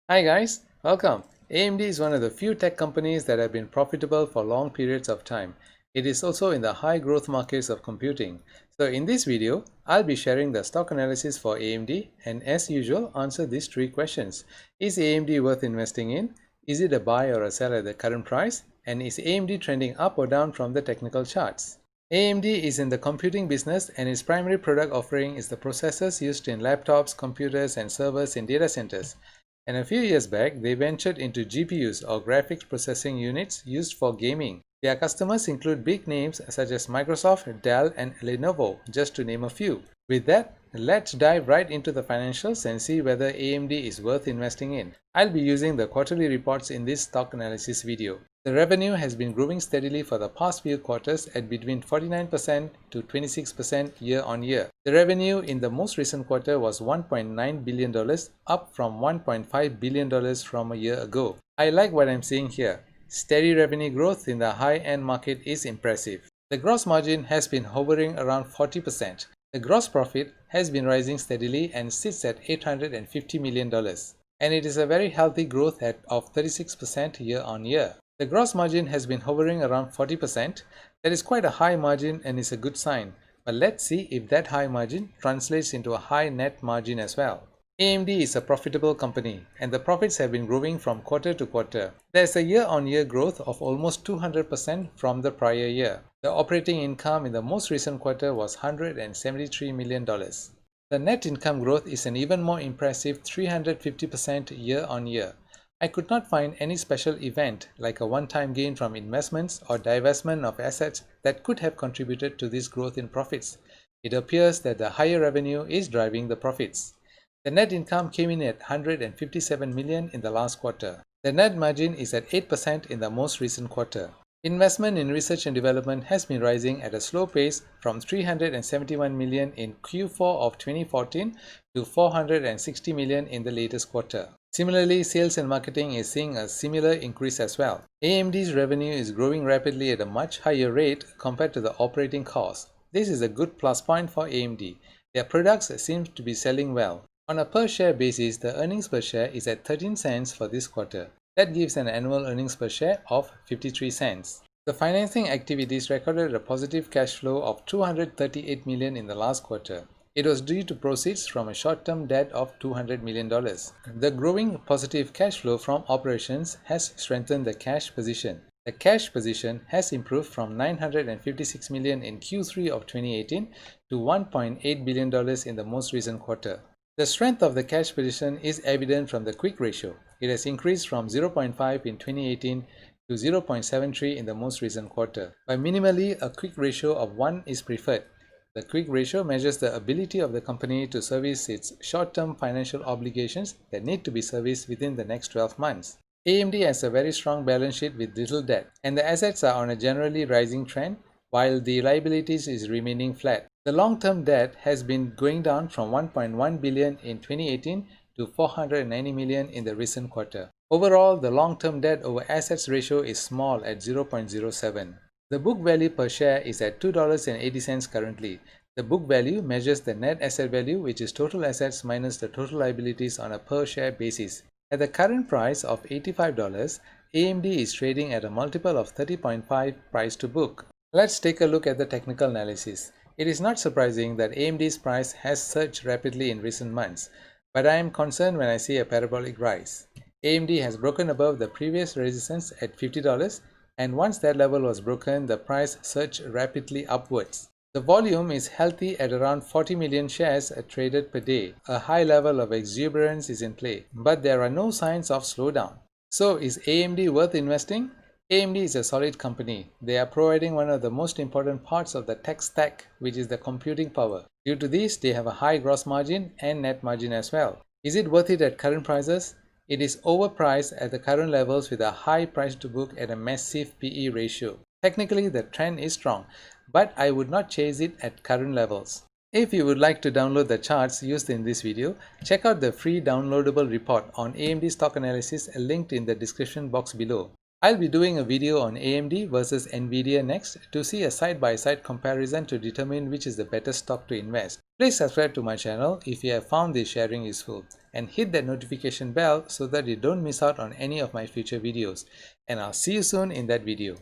Hi guys, welcome. AMD is one of the few tech companies that have been profitable for long periods of time. It is also in the high growth markets of computing. So in this video, I'll be sharing the stock analysis for AMD and as usual answer these three questions. Is AMD worth investing in? Is it a buy or a sell at the current price? And is AMD trending up or down from the technical charts? AMD is in the computing business and its primary product offering is the processors used in laptops, computers and servers in data centers. And a few years back, they ventured into GPUs or graphics processing units used for gaming. Their customers include big names such as Microsoft, Dell, and Lenovo, just to name a few. With that, let's dive right into the financials and see whether AMD is worth investing in. I'll be using the quarterly reports in this stock analysis video. The revenue has been growing steadily for the past few quarters at between 49% to 26% year on year. The revenue in the most recent quarter was $1.9 billion, up from $1.5 billion from a year ago. I like what I'm seeing here. Steady revenue growth in the high-end market is impressive. The gross margin has been hovering around 40%. The gross profit has been rising steadily and sits at $850 million. And it is a very healthy growth of 36% year on year. The gross margin has been hovering around 40%. That is quite a high margin and is a good sign. But let's see if that high margin translates into a high net margin as well. AMD is a profitable company and the profits have been growing from quarter to quarter. There's a year-on-year growth of almost 200% from the prior year. The operating income in the most recent quarter was $173 million. The net income growth is an even more impressive 350% year on year. I could not find any special event like a one-time gain from investments or divestment of assets that could have contributed to this growth in profits. It appears that the higher revenue is driving the profits. The net income came in at $157 million in the last quarter. The net margin is at 8% in the most recent quarter. Investment in research and development has been rising at a slow pace from $371 million in Q4 of 2014 to $460 million in the latest quarter. Similarly, sales and marketing is seeing a similar increase as well. AMD's revenue is growing rapidly at a much higher rate compared to the operating cost. This is a good plus point for AMD. Their products seem to be selling well. On a per share basis, the earnings per share is at 13 cents for this quarter. That gives an annual earnings per share of 53 cents. The financing activities recorded a positive cash flow of $238 million in the last quarter. It was due to proceeds from a short-term debt of $200 million. The growing positive cash flow from operations has strengthened the cash position. The cash position has improved from $956 million in Q3 of 2018 to $1.8 billion in the most recent quarter. The strength of the cash position is evident from the quick ratio. It has increased from 0.5 in 2018 to 0.73 in the most recent quarter. By minimally, a quick ratio of 1 is preferred. The quick ratio measures the ability of the company to service its short-term financial obligations that need to be serviced within the next 12 months. AMD has a very strong balance sheet with little debt, and the assets are on a generally rising trend, while the liabilities is remaining flat. The long-term debt has been going down from $1.1 billion in 2018 to $490 million in the recent quarter. Overall, the long-term debt over assets ratio is small at 0.07. The book value per share is at $2.80 currently. The book value measures the net asset value, which is total assets minus the total liabilities on a per share basis. At the current price of $85, AMD is trading at a multiple of 30.5 price to book. Let's take a look at the technical analysis. It is not surprising that AMD's price has surged rapidly in recent months, but I am concerned when I see a parabolic rise. AMD has broken above the previous resistance at $50, and once that level was broken, the price surged rapidly upwards. The volume is healthy at around 40 million shares traded per day. A high level of exuberance is in play, but there are no signs of slowdown. So is AMD worth investing? AMD is a solid company. They are providing one of the most important parts of the tech stack, which is the computing power. Due to this, they have a high gross margin and net margin as well. Is it worth it at current prices? It is overpriced at the current levels with a high price to book at a massive PE ratio. Technically, the trend is strong, but I would not chase it at current levels. If you would like to download the charts used in this video, check out the free downloadable report on AMD Stock Analysis linked in the description box below. I'll be doing a video on AMD versus Nvidia next to see a side-by-side comparison to determine which is the better stock to invest. Please subscribe to my channel if you have found this sharing useful. and hit that notification bell so that you don't miss out on any of my future videos. And I'll see you soon in that video.